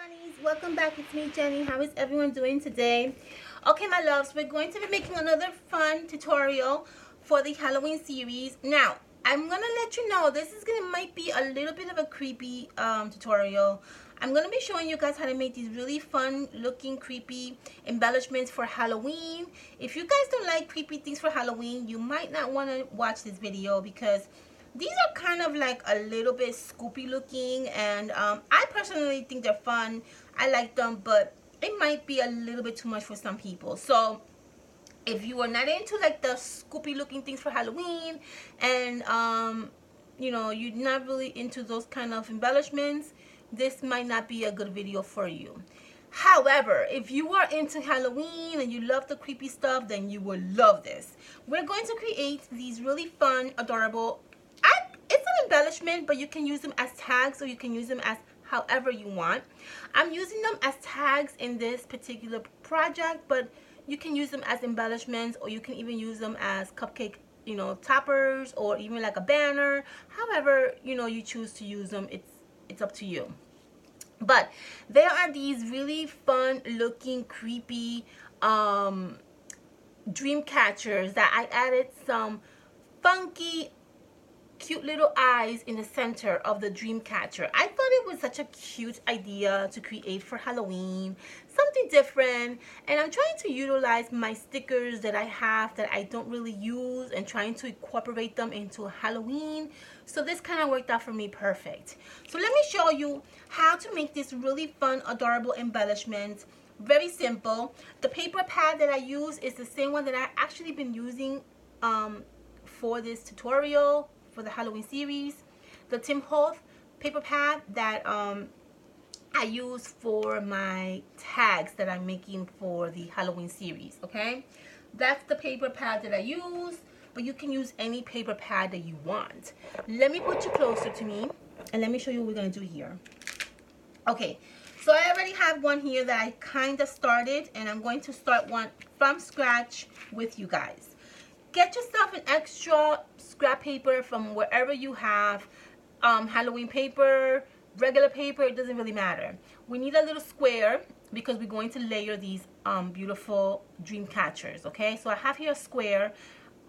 bunnies, welcome back. It's me, Jenny. How is everyone doing today? Okay, my loves, we're going to be making another fun tutorial for the Halloween series. Now, I'm gonna let you know this is might be a little bit of a creepy tutorial. I'm gonna be showing you guys how to make these really fun looking creepy embellishments for Halloween. If you guys don't like creepy things for Halloween, you might not want to watch this video because these are kind of like a little bit scoopy looking, and I personally think they're fun. I like them, but it might be a little bit too much for some people. So if you are not into like the scoopy looking things for Halloween, and you know, you're not really into those kind of embellishments, this might not be a good video for you. However, if you are into Halloween and you love the creepy stuff, then you will love this. We're going to create these really fun, adorable, it's an embellishment, but you can use them as tags or you can use them as however you want. I'm using them as tags in this particular project, but you can use them as embellishments, or you can even use them as cupcake, you know, toppers, or even like a banner. However, you know, you choose to use them, it's up to you. But there are these really fun looking creepy dream catchers that I added some funky cute little eyes in the center of the dream catcher. I thought it was such a cute idea to create for Halloween, something different, and I'm trying to utilize my stickers that I have that I don't really use and trying to incorporate them into Halloween. So this kind of worked out for me perfect. So let me show you how to make this really fun, adorable embellishment. Very simple. The paper pad that I use is the same one that I actually been using for this tutorial for the Halloween series. The Tim Holtz paper pad that I use for my tags that I'm making for the Halloween series. Okay, that's the paper pad that I use, but you can use any paper pad that you want. Let me put you closer to me and let me show you what we're gonna do here. Okay, so I already have one here that I kind of started, and I'm going to start one from scratch with you guys. Get yourself an extra scrap paper from wherever you have, Halloween paper, regular paper, it doesn't really matter. We need a little square because we're going to layer these beautiful dream catchers, okay? So I have here a square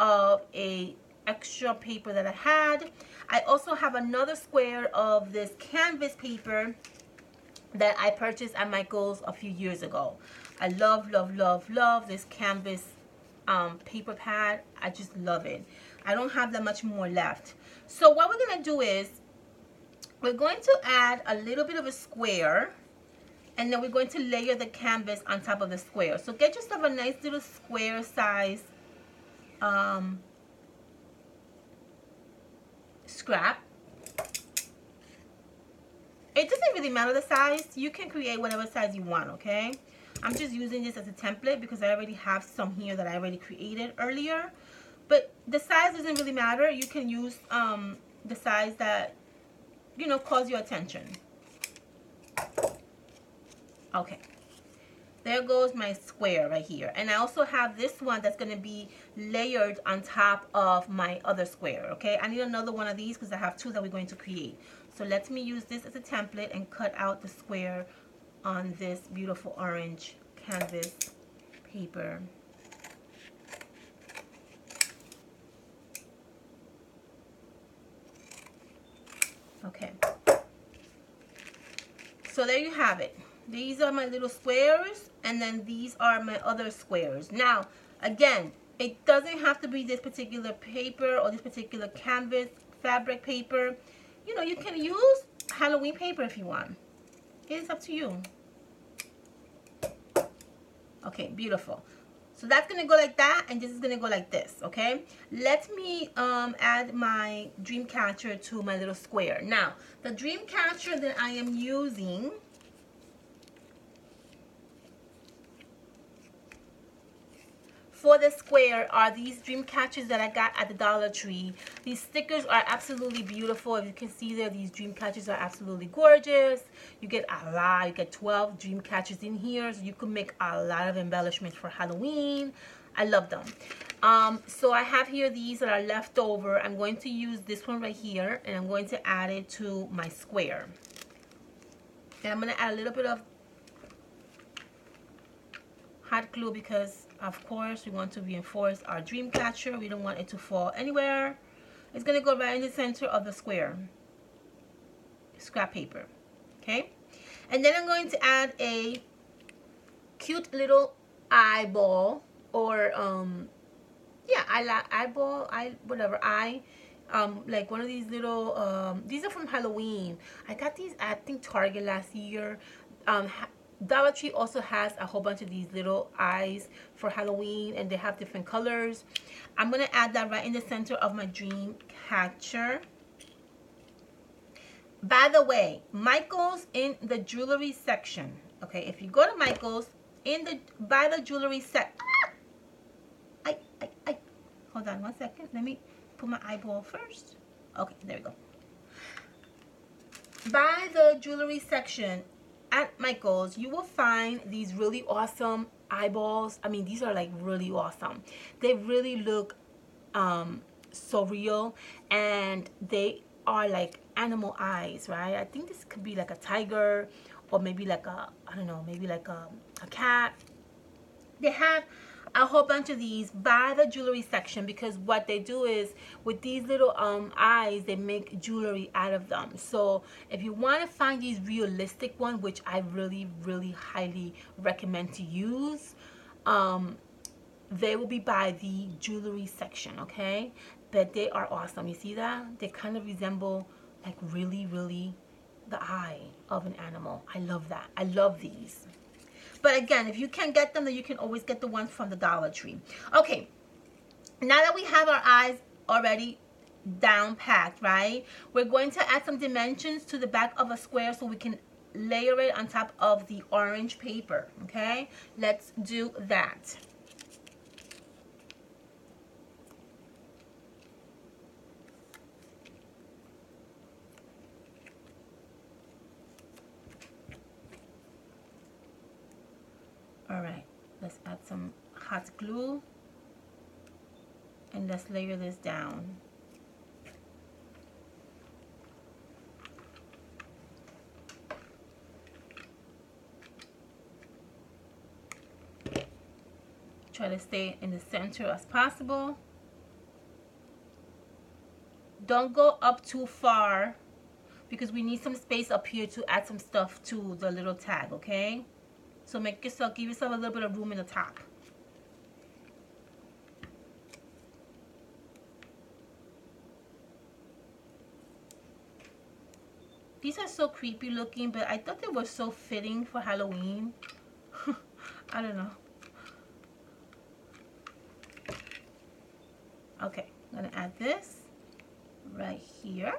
of a extra paper that I had. I also have another square of this canvas paper that I purchased at Michael's a few years ago. I love, love, love, love this canvas paper pad. I just love it. I don't have that much more left. So what we're going to do is we're going to add a little bit of a square, and then we're going to layer the canvas on top of the square. So get yourself a nice little square size scrap. It doesn't really matter the size. You can create whatever size you want, okay? I'm just using this as a template because I already have some here that I already created earlier. But the size doesn't really matter. You can use the size that, you know, calls your attention. Okay. There goes my square right here. And I also have this one that's going to be layered on top of my other square, okay? I need another one of these because I have two that we're going to create. So let me use this as a template and cut out the square on this beautiful orange canvas paper. Okay, so there you have it. These are my little squares, and then these are my other squares. Now again, it doesn't have to be this particular paper or this particular canvas fabric paper. You know, you can use Halloween paper if you want. It's up to you. Okay, beautiful. So that's gonna go like that, and this is gonna go like this, okay? Let me add my dream catcher to my little square. Now, the dream catcher that I am using for the square are these dream catchers that I got at the Dollar Tree. These stickers are absolutely beautiful. If you can see there, these dream catchers are absolutely gorgeous. You get a lot. You get 12 dream catchers in here, so you can make a lot of embellishments for Halloween. I love them. So I have here these that are left over. I'm going to use this one right here, and I'm going to add it to my square. And I'm going to add a little bit of hot glue because, of course, we want to reinforce our dream catcher. We don't want it to fall anywhere. It's going to go right in the center of the square scrap paper. Okay? And then I'm going to add a cute little eyeball, or yeah, eyeball, whatever, like one of these little these are from Halloween. I got these at, I think, Target last year. Dollar Tree also has a whole bunch of these little eyes for Halloween, and they have different colors. I'm gonna add that right in the center of my dream catcher. By the way, Michael's in the jewelry section. Okay, if you go to Michael's by the jewelry set. Hold on 1 second. Let me put my eyeball first. Okay, there we go. By the jewelry section at Michael's, you will find these really awesome eyeballs. I mean, these are like really awesome. They really look so real, and they are like animal eyes, right? I think this could be like a tiger, or maybe like a, I don't know, maybe like a cat. They have a whole bunch of these by the jewelry section, because what they do is with these little eyes, they make jewelry out of them. So if you want to find these realistic ones, which I really highly recommend to use, they will be by the jewelry section. Okay, but they are awesome. You see that? They kind of resemble like really the eye of an animal. I love that. I love these. But again, if you can't get them, then you can always get the ones from the Dollar Tree. Okay, now that we have our eyes already down packed, right? We're going to add some dimensions to the back of a square so we can layer it on top of the orange paper, okay? Let's do that. Alright, let's add some hot glue and let's layer this down. Try to stay in the center as possible. Don't go up too far because we need some space up here to add some stuff to the little tag, okay? So give yourself a little bit of room in the top. These are so creepy looking, but I thought they were so fitting for Halloween. I don't know. Okay, I'm gonna add this right here.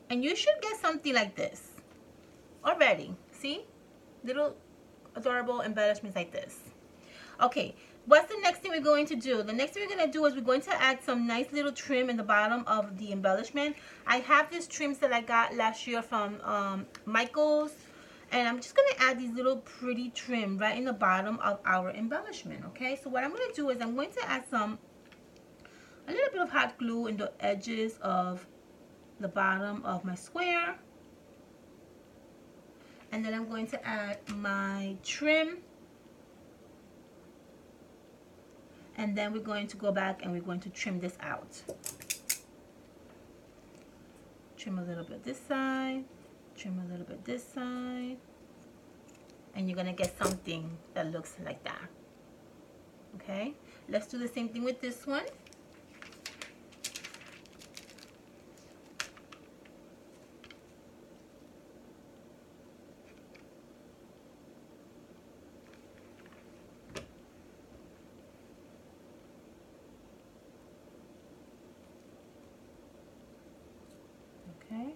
And you should get something like this already. See? Little adorable embellishments like this. Okay, what's the next thing we're going to do? The next thing we're going to do is we're going to add some nice little trim in the bottom of the embellishment. I have these trims that I got last year from Michael's, and I'm just going to add these little pretty trim right in the bottom of our embellishment. Okay, so what I'm going to do is I'm going to add a little bit of hot glue in the edges of the bottom of my square. And then I'm going to add my trim. And then we're going to go back and we're going to trim this out. Trim a little bit this side. Trim a little bit this side. And you're going to get something that looks like that. Okay? Let's do the same thing with this one. Okay,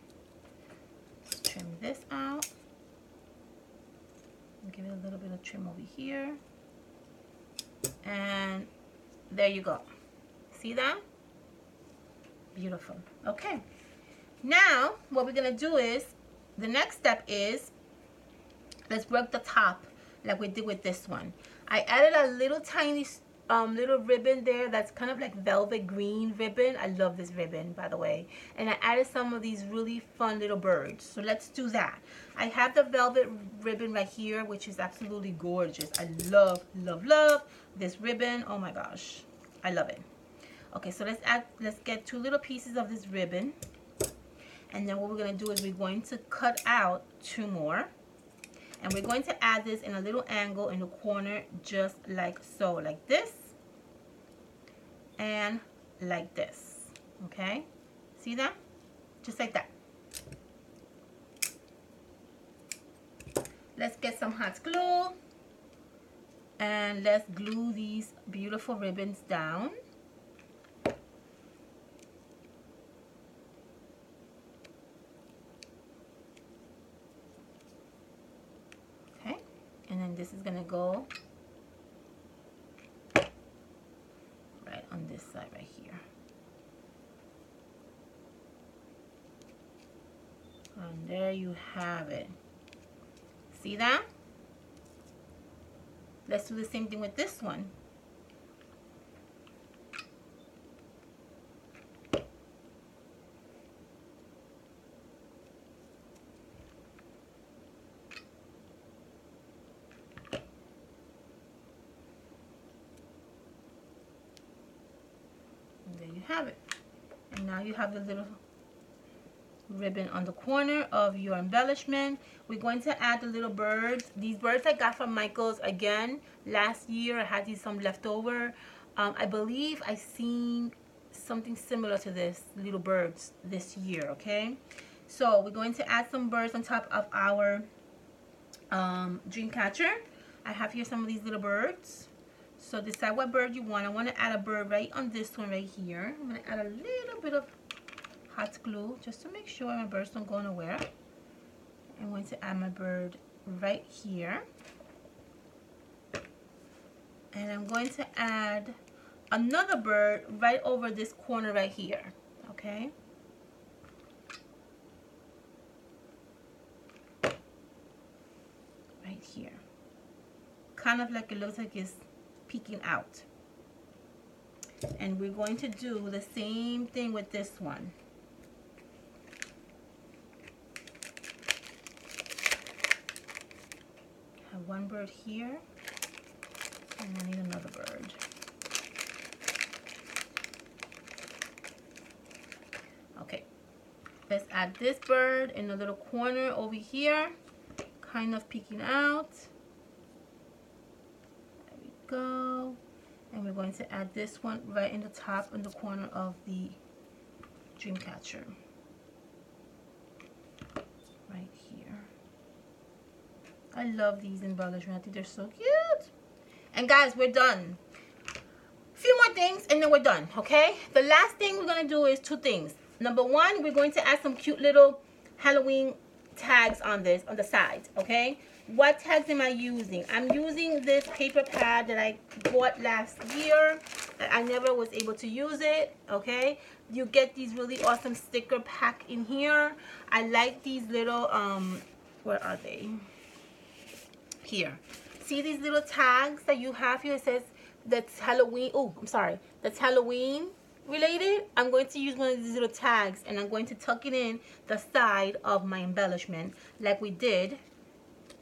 let's trim this out. Give it a little bit of trim over here. And there you go. See that? Beautiful. Okay. Now, what we're going to do is, the next step is, let's work the top like we did with this one. I added a little tiny little ribbon there that's kind of like velvet green ribbon. I love this ribbon, by the way. And I added some of these really fun little birds. So let's do that. I have the velvet ribbon right here, which is absolutely gorgeous. I love, love, love this ribbon. Oh my gosh, I love it. Okay, so let's get 2 little pieces of this ribbon. And then what we're going to do is we're going to cut out 2 more. And we're going to add this in a little angle in the corner, just like so, like this and like this. Okay, see that? Just like that. Let's get some hot glue and let's glue these beautiful ribbons down. And then this is going to go right on this side right here. And there you have it. See that? Let's do the same thing with this one. Have it. And now you have the little ribbon on the corner of your embellishment. We're going to add the little birds. These birds I got from Michael's again last year. I had some left over. I believe I seen something similar to this little birds this year. Okay, so we're going to add some birds on top of our dream catcher. I have here some of these little birds. So decide what bird you want. I want to add a bird right on this one right here. I'm going to add a little bit of hot glue just to make sure my birds don't go nowhere. I'm going to add my bird right here. And I'm going to add another bird right over this corner right here. Okay. Right here. Kind of like it looks like it's peeking out. And we're going to do the same thing with this one. Have one bird here, and I need another bird. Okay, let's add this bird in a little corner over here, kind of peeking out. Go, and we're going to add this one right in the top in the corner of the dream catcher right here. I love these embellishments. I think they're so cute. And guys, we're done. A few more things and then we're done. Okay, the last thing we're going to do is 2 things. Number 1, we're going to add some cute little Halloween tags on this on the sides. Okay, what tags am I using? I'm using this paper pad that I bought last year. I never was able to use it. Okay, you get these really awesome sticker pack in here. I like these little where are they? Here. See these little tags that you have here? It says that's Halloween. Oh, I'm sorry. That's Halloween related. I'm going to use one of these little tags and I'm going to tuck it in the side of my embellishment like we did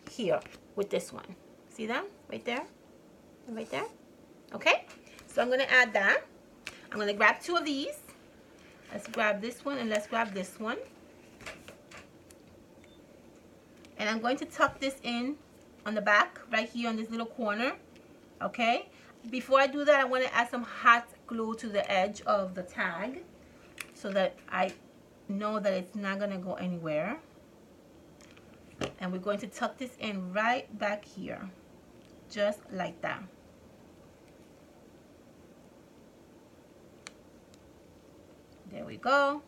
here with this one. See that? Right there? Right there? Okay? So I'm going to add that. I'm going to grab 2 of these. Let's grab this one and let's grab this one. And I'm going to tuck this in on the back right here on this little corner. Okay? Before I do that, I want to add some hot glue to the edge of the tag so that I know that it's not going to go anywhere. And we're going to tuck this in right back here, just like that. There we go.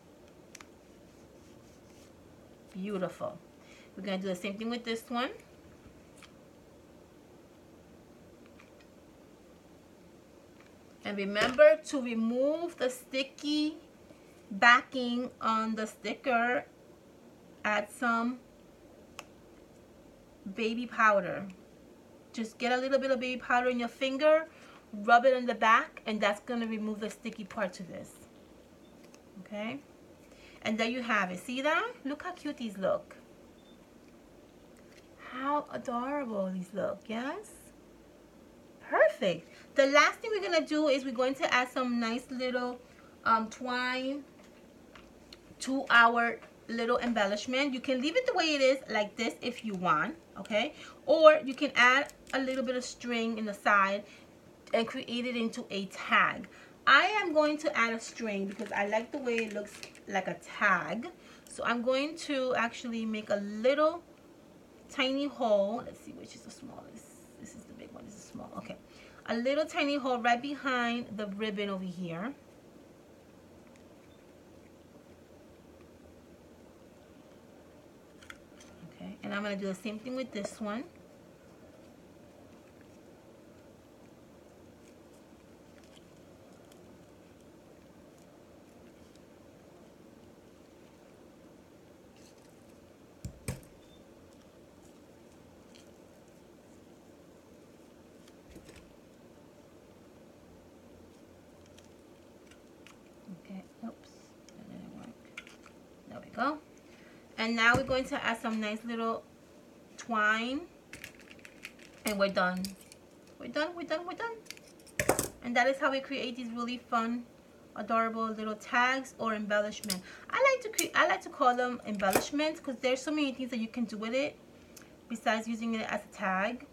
Beautiful. We're going to do the same thing with this one. And remember to remove the sticky backing on the sticker. Add some baby powder. Just get a little bit of baby powder in your finger, rub it on the back, and that's going to remove the sticky part to this. Okay, and there you have it. See that? Look how cute these look. How adorable these look. Yes, perfect. The last thing we're going to do is we're going to add some nice little twine to our little embellishment. You can leave it the way it is like this if you want, okay, or you can add a little bit of string in the side and create it into a tag. I am going to add a string because I like the way it looks like a tag. So I'm going to actually make a little tiny hole. Let's see which is the smallest. This is the big one. This is small. Okay, a little tiny hole right behind the ribbon over here. Okay, and I'm going to do the same thing with this one. Oops, that didn't work. There we go. And now we're going to add some nice little twine. And we're done. We're done, we're done, we're done. And that is how we create these really fun, adorable little tags or embellishment. I like to call them embellishments because there's so many things that you can do with it besides using it as a tag.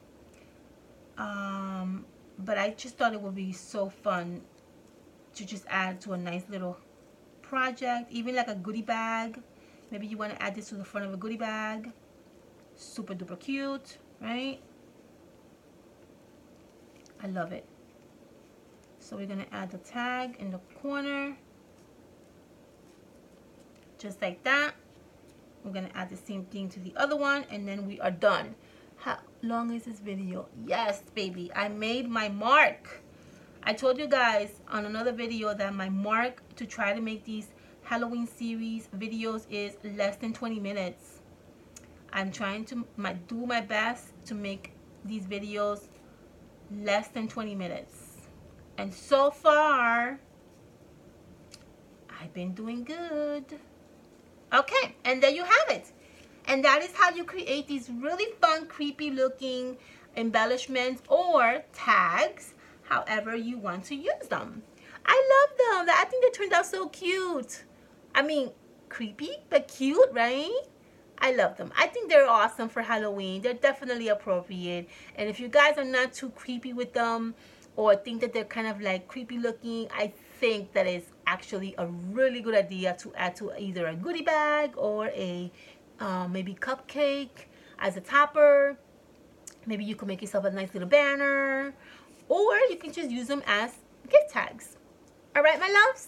But I just thought it would be so fun to just add to a nice little project, even like a goodie bag. Maybe you want to add this to the front of a goodie bag. Super duper cute, right? I love it. So we're going to add the tag in the corner, just like that. We're going to add the same thing to the other one, and then we are done. How long is this video? Yes, baby, I made my mark. I told you guys on another video that my mark to try to make these Halloween series videos is less than 20 minutes. I'm trying to do my best to make these videos less than 20 minutes. And so far, I've been doing good. Okay, and there you have it. And that is how you create these really fun, creepy looking embellishments or tags, however you want to use them. I love them. I think they turned out so cute. I mean, creepy, but cute, right? I love them. I think they're awesome for Halloween. They're definitely appropriate. And if you guys are not too creepy with them or think that they're kind of like creepy looking, I think that is actually a really good idea to add to either a goodie bag or a maybe cupcake as a topper. Maybe you can make yourself a nice little banner, or you can just use them as gift tags. All right, my loves?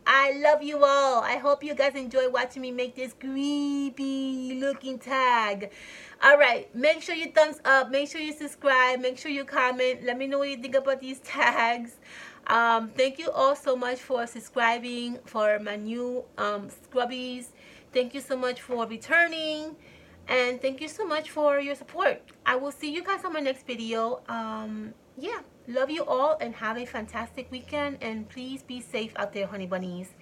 I love you all. I hope you guys enjoy watching me make this creepy looking tag. All right, make sure you thumbs up, make sure you subscribe, make sure you comment. Let me know what you think about these tags. Thank you all so much for subscribing, for my new scrubbies. Thank you so much for returning, and thank you so much for your support. I will see you guys on my next video. Yeah, love you all and have a fantastic weekend, and please be safe out there, honey bunnies.